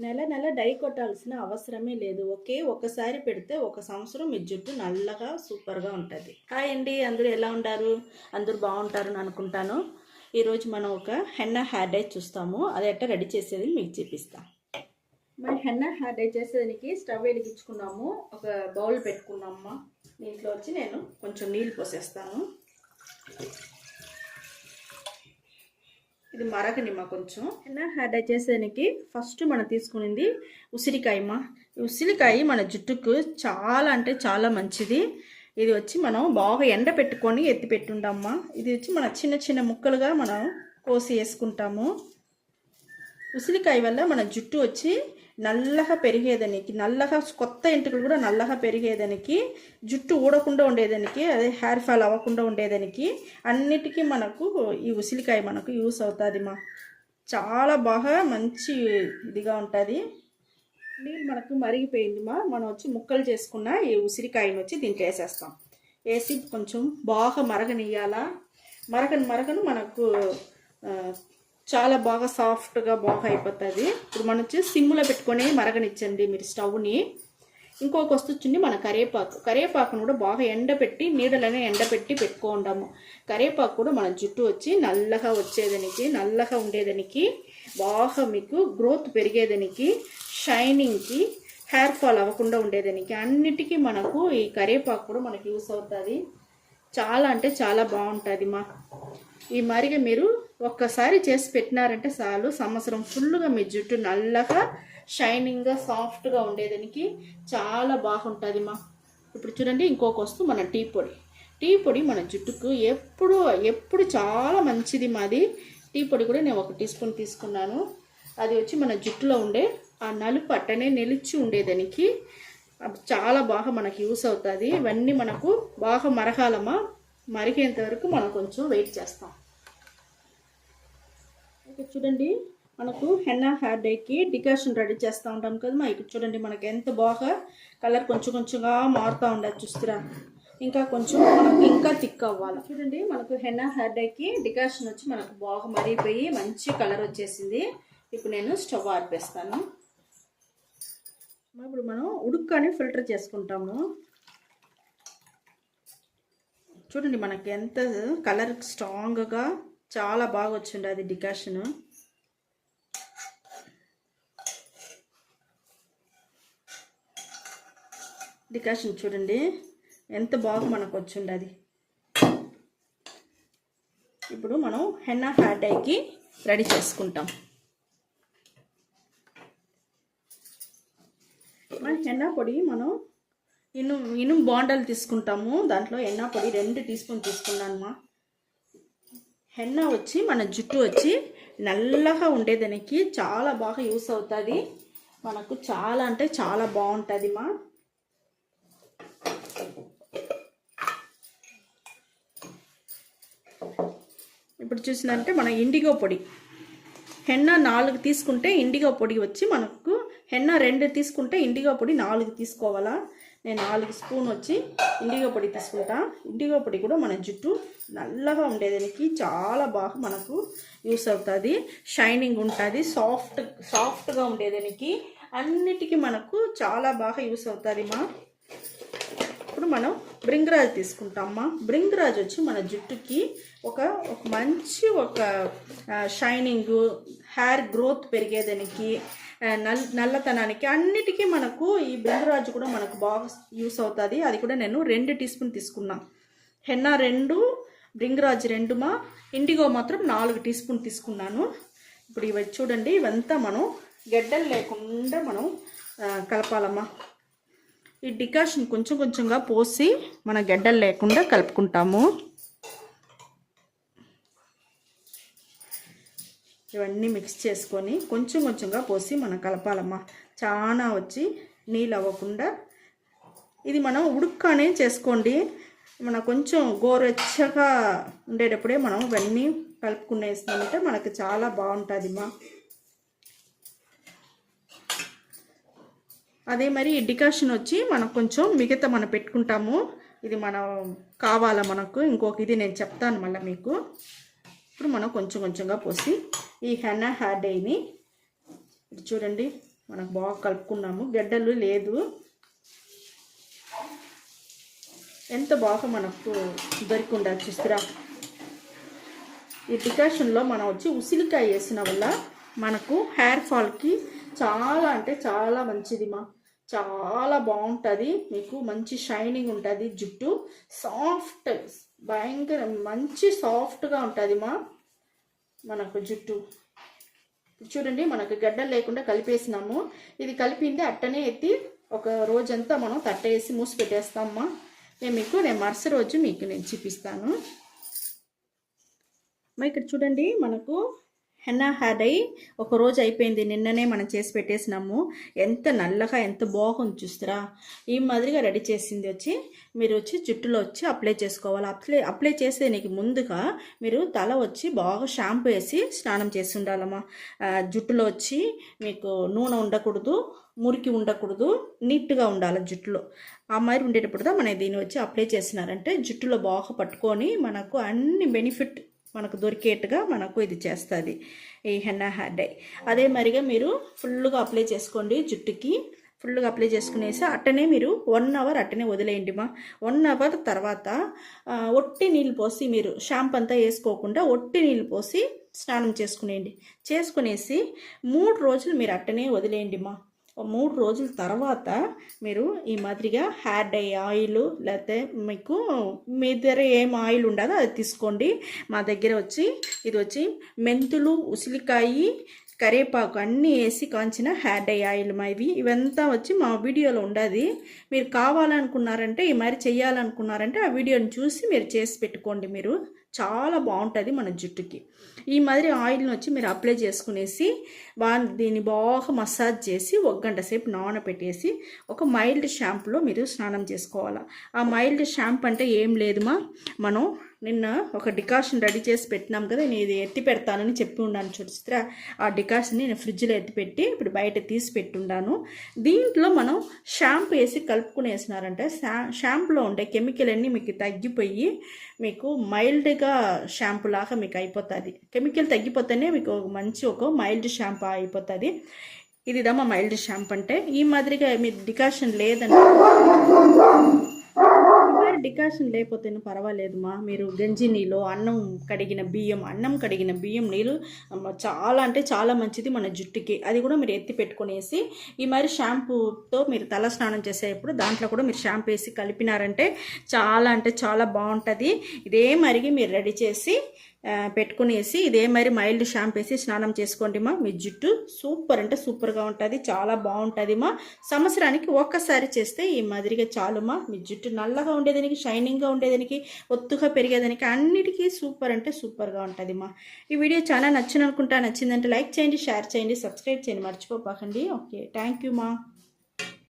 నెల నెల డై కొట్టాల్సిన అవసరమే లేదు. ఒక్కసారి పెడితే ఒక సంవత్సరం మీ జుట్టు నల్లగా సూపర్గా ఉంటుంది. హాయ్ అండి, అందరూ ఎలా ఉంటారు? అందరూ బాగుంటారని అనుకుంటాను. ఈరోజు మనం ఒక హెన్నా హెయిర్ డై చూస్తాము. అది ఎట్లా రెడీ చేసేది మీకు చూపిస్తాం. మన హెన్నా హెయిర్ డై చేసేదానికి స్టవ్ వెలిగించుకున్నాము. ఒక బౌల్ పెట్టుకున్నాము. దీంట్లో వచ్చి నేను కొంచెం నీళ్ళు పోసేస్తాను. ఇది మరగనిమ్మ కొంచెం. హెన్నా హెయిర్ డై చేసేదానికి ఫస్ట్ మనం తీసుకునింది ఉసిరికాయమ్మ. ఈ ఉసిరికాయ మన జుట్టుకు చాలా అంటే చాలా మంచిది. ఇది వచ్చి మనం బాగా ఎండ పెట్టుకొని ఎత్తి పెట్టుండమ్మా. ఇది వచ్చి మన చిన్న చిన్న ముక్కలుగా మనం కోసి వేసుకుంటాము. ఉసిరికాయ వల్ల మన జుట్టు వచ్చి నల్లగా పెరిగేదానికి, నల్లగా కొత్త ఎంటుకలు కూడా నల్లగా పెరిగేదానికి, జుట్టు ఊడకుండా ఉండేదానికి, అదే హెయిర్ ఫాల్ అవ్వకుండా ఉండేదానికి అన్నిటికీ మనకు ఈ ఉసిరికాయ మనకు యూస్ అవుతుంది. చాలా బాగా మంచి ఇదిగా ఉంటుంది. నీళ్ళు మనకు మరిగిపోయింది. మనం వచ్చి ముక్కలు చేసుకున్న ఈ ఉసిరికాయని వచ్చి దీంట్లో వేసేస్తాం. వేసి కొంచెం బాగా మరగనియ్యాలా. మరగను మనకు చాలా బాగా సాఫ్ట్గా బాగా అయిపోతుంది. ఇప్పుడు మనం వచ్చి సిమ్లో పెట్టుకొని మరగనిచ్చండి మీరు స్టవ్ని. ఇంకొక వస్తువు వచ్చింది మన కరివేపాకును కూడా బాగా ఎండపెట్టి, నీడలోనే ఎండపెట్టి పెట్టుకుంటాము. కరివేపాకు కూడా మన జుట్టు వచ్చి నల్లగా వచ్చేదానికి, నల్లగా ఉండేదానికి, బాగా మీకు గ్రోత్ పెరిగేదానికి, షైనింగ్కి, హెయిర్ ఫాల్ అవ్వకుండా ఉండేదానికి అన్నిటికీ మనకు ఈ కరివేపాకు కూడా మనకి యూస్ అవుతుంది. చాలా అంటే చాలా బాగుంటుంది. ఈ మరిగ మీరు ఒక్కసారి చేసి పెట్టినారంటే చాలు, సంవత్సరం ఫుల్గా మీ జుట్టు నల్లగా షైనింగ్గా సాఫ్ట్గా ఉండేదానికి చాలా బాగుంటుంది. ఇప్పుడు చూడండి, ఇంకొక వస్తువు మన టీ పొడి మన జుట్టుకు ఎప్పుడు చాలా మంచిది. మాది టీ పొడి కూడా నేను 1 టీ స్పూన్ తీసుకున్నాను. అది వచ్చి మన జుట్టులో ఉండే ఆ నలుపు అట్టనే నిలిచి ఉండేదానికి చాలా బాగా మనకి యూస్ అవుతుంది. ఇవన్నీ మనకు బాగా మరగాలమ్మా. మరిగేంత వరకు మనం కొంచెం వెయిట్ చేస్తాం. ఇక్కడ చూడండి, మనకు హెన్నా హెయిర్ డైకి డికాషన్ రెడీ చేస్తూ ఉంటాం కదా. ఇక్కడ చూడండి, మనకి ఎంత బాగా కలర్ కొంచెంగా మారుతూ ఉండదు చూస్తురా. ఇంకా కొంచెం మనకు ఇంకా థిక్ అవ్వాలి. చూడండి, మనకు హెన్నా హెయిర్ డైకి డికాషన్ వచ్చి మనకు బాగా మరిగిపోయి మంచి కలర్ వచ్చేసింది. ఇప్పుడు నేను స్టవ్ ఆర్పేస్తాను. ఇప్పుడు మనం ఉడుక్కని ఫిల్టర్ చేసుకుంటాము. చూడండి, మనకి ఎంత కలర్ స్ట్రాంగ్గా చాలా బాగా వచ్చింది అది డికాషన్. చూడండి ఎంత బాగా మనకు వచ్చింది అది. ఇప్పుడు మనం హెన్నా హెయిర్ డైకి రెడీ చేసుకుంటాం. హెన్నా పొడి మనం ఇనుము బాండలు తీసుకుంటాము. దాంట్లో హెన్నా పొడి 2 టీ స్పూన్ తీసుకున్నాను. హెన్నా వచ్చి మన జుట్టు వచ్చి నల్లగా ఉండేదానికి చాలా బాగా యూస్ అవుతుంది. మనకు చాలా అంటే చాలా బాగుంటుంది. ఇప్పుడు చూసినంటే మన ఇండిగో పొడి హెన్నా 4 తీసుకుంటే ఇండిగో పొడి వచ్చి మనకు హెన్నా 2 తీసుకుంటే ఇండిగో పొడి 4 తీసుకోవాలా. నేను 4 స్పూన్ వచ్చి ఇండిగో పొడి తీసుకుంటా. ఇండిగో పొడి కూడా మన జుట్టు నల్లగా ఉండేదానికి చాలా బాగా మనకు యూస్ అవుతుంది. షైనింగ్ ఉంటుంది, సాఫ్ట్గా ఉండేదానికి అన్నిటికీ మనకు చాలా బాగా యూస్ అవుతుంది. ఇప్పుడు మనం బ్రింగ్రాజ్ తీసుకుంటామా. బ్రింగ్రాజ్ వచ్చి మన జుట్టుకి ఒక మంచి షైనింగ్, హెయిర్ గ్రోత్ పెరిగేదానికి, నల్లతనానికి అన్నిటికీ మనకు ఈ బ్రింగ్రాజ్ కూడా మనకు బాగా యూస్ అవుతుంది. అది కూడా నేను 2 టీ స్పూన్ తీసుకున్నా. హెన్నా 2, బ్రింగ్రాజ్ 2, ఇండిగో మాత్రం 4 టీ స్పూన్ తీసుకున్నాను. ఇప్పుడు ఇవి చూడండి, ఇవంతా మనం గడ్డలు లేకుండా మనం కలపాలమ్మా. ఈ డికాషన్ కొంచెంగా పోసి మన గడ్డలు లేకుండా కలుపుకుంటాము. ఇవన్నీ మిక్స్ చేసుకొని కొంచెంగా పోసి మనం కలపాలమ్మా. చాలా వచ్చి నీళ్ళు అవ్వకుండా. ఇది మనం ఉడుక్కనే చేసుకోండి. మన కొంచెం గోరెచ్చగా ఉండేటప్పుడే మనం ఇవన్నీ కలుపుకునేస్తామంటే మనకు చాలా బాగుంటుంది. అదే మరి ఈ డికాషన్ వచ్చి మనం కొంచెం మిగతా మనం పెట్టుకుంటాము. ఇది మనం కావాలా మనకు ఇంకొక ఇది నేను చెప్తాను మళ్ళీ మీకు. ఇప్పుడు మనం కొంచెంగా పోసి ఈ హెన్నా హెయిర్ డైని ఇది చూడండి మనకు బాగా కలుపుకున్నాము, గడ్డలు లేదు. ఎంత బాగా మనకు దొరికి ఉండాలి చూస్తారా. ఈ డికాషన్లో మనం వచ్చి ఉసిరికాయ వేసిన వల్ల మనకు హెయిర్ ఫాల్కి చాలా అంటే చాలా మంచిది మా, చాలా బాగుంటుంది. మీకు మంచి షైనింగ్ ఉంటుంది, జుట్టు సాఫ్ట్, భయంకర మంచి సాఫ్ట్గా ఉంటుంది మా మనకు జుట్టు. చూడండి మనకు గడ్డలు లేకుండా కలిపేసినాము. ఇది కలిపింది అట్టనే ఎత్తి ఒక రోజంతా మనం తట్టేసి మూసి పెట్టేస్తామమ్మా. నేను మరుసటి రోజు మీకు నేను చూపిస్తాను. ఇక్కడ చూడండి మనకు హెన్నా హెయిర్ డై ఒక రోజు అయిపోయింది, నిన్ననే మనం చేసి పెట్టేసినాము. ఎంత నల్లగా ఎంత బాగుంది చూస్తారా. ఈ మాదిరిగా రెడీ చేసింది వచ్చి మీరు వచ్చి జుట్టులో వచ్చి అప్లై చేసుకోవాలి. అప్లై చేసేదానికి ముందుగా మీరు తల వచ్చి బాగా షాంపూ వేసి స్నానం చేసి ఉండాలమ్మా. జుట్టులో వచ్చి మీకు నూనె ఉండకూడదు, మురికి ఉండకూడదు, నీట్గా ఉండాలి జుట్టులో. ఆ మాదిరి ఉండేటప్పుడు మనం దీన్ని వచ్చి అప్లై చేసినారంటే జుట్టులో బాగా పట్టుకొని మనకు అన్ని బెనిఫిట్ మనకు దొరికేట్టుగా మనకు ఇది చేస్తుంది ఈ హెన్నా హెయిర్ డై. అదే మరిగా మీరు ఫుల్గా అప్లై చేసుకోండి జుట్టుకి. ఫుల్గా అప్లై చేసుకునేసి అట్టనే మీరు 1 అవర్ అట్టనే వదిలేయండి మా. 1 అవర్ తర్వాత ఒట్టి నీళ్ళు పోసి, మీరు షాంపూ అంతా వేసుకోకుండా ఒట్టి నీళ్ళు పోసి స్నానం చేసుకునేసి 3 రోజులు మీరు అట్టనే వదిలేయండి మా. 3 రోజుల తర్వాత మీరు ఈ మాదిరిగా హెయిర్ డై ఆయిల్, లేకపోతే మీకు మీ దగ్గర ఏం ఆయిల్ ఉండదో అది తీసుకోండి. మా దగ్గర వచ్చి ఇది వచ్చి మెంతులు, ఉసిరికాయ, కరివేపాకు అన్నీ వేసి కాంచిన హెయిర్ డై ఆయిల్ మా. ఇవంతా వచ్చి మా వీడియోలో ఉండదు. మీరు కావాలనుకున్నారంటే ఈ మరి చేయాలనుకున్నారంటే ఆ వీడియోని చూసి మీరు చేసి పెట్టుకోండి. మీరు చాలా బాగుంటుంది మన జుట్టుకి. ఈ మాదిరి ఆయిల్ని వచ్చి మీరు అప్లై చేసుకునేసి దీన్ని బాగా మసాజ్ చేసి 1 గంట సేపు నానబెట్టేసి ఒక మైల్డ్ షాంపూలో మీరు స్నానం చేసుకోవాలి. ఆ మైల్డ్ షాంపూ అంటే ఏం లేదు మా, మనం నిన్న ఒక డికాషన్ రెడీ చేసి పెట్టినాం కదా, నేను ఇది ఎత్తి పెడతానని చెప్పి ఉన్నాను చూస్తారా. ఆ డికాషన్ని నేను ఫ్రిడ్జ్లో ఎత్తిపెట్టి ఇప్పుడు బయట తీసి పెట్టుండాను. దీంట్లో మనం షాంపూ వేసి కలుపుకునేసినారంటే షాంపూలో ఉండే కెమికల్ అన్నీ మీకు తగ్గిపోయి మీకు మైల్డ్గా షాంపూ లాగా మీకు అయిపోతుంది. కెమికల్ తగ్గిపోతేనే మీకు మంచి ఒక మైల్డ్ షాంపూ అయిపోతుంది. ఇదిదమ్మా మైల్డ్ షాంపూ అంటే. ఈ మాదిరిగా మీరు డికాషన్ లేదంటే, డికాషన్ లేకపోతే పర్వాలేదు మా, మీరు గంజి నీళ్ళు, అన్నం కడిగిన బియ్యం నీళ్ళు చాలా అంటే చాలా మంచిది మన జుట్టుకి. అది కూడా మీరు ఎత్తి పెట్టుకునేసి ఈ మరి షాంపూతో మీరు తల స్నానం చేసేటప్పుడు దాంట్లో కూడా మీరు షాంపూ వేసి కలిపినారంటే చాలా అంటే చాలా బాగుంటుంది. ఇదే మరిగి మీరు రెడీ చేసి పెట్టుకునేసి ఇదే మరి మైల్డ్ షాంపూ వేసి స్నానం చేసుకోండి మా. మీ జుట్టు సూపర్ అంటే సూపర్గా ఉంటుంది, చాలా బాగుంటుంది మా. సంవత్సరానికి ఒక్కసారి చేస్తే ఈ మాదిరిగా చాలు మా. మీ జుట్టు నల్లగా ఉండేదానికి, షైనింగ్గా ఉండేదానికి, ఒత్తుగా పెరిగేదానికి అన్నిటికీ సూపర్ అంటే సూపర్గా ఉంటుంది మా. ఈ వీడియో చాలా నచ్చిందంటే లైక్ చేయండి, షేర్ చేయండి, సబ్స్క్రైబ్ చేయండి మర్చిపోకండి. ఓకే, థ్యాంక్ యూ మా.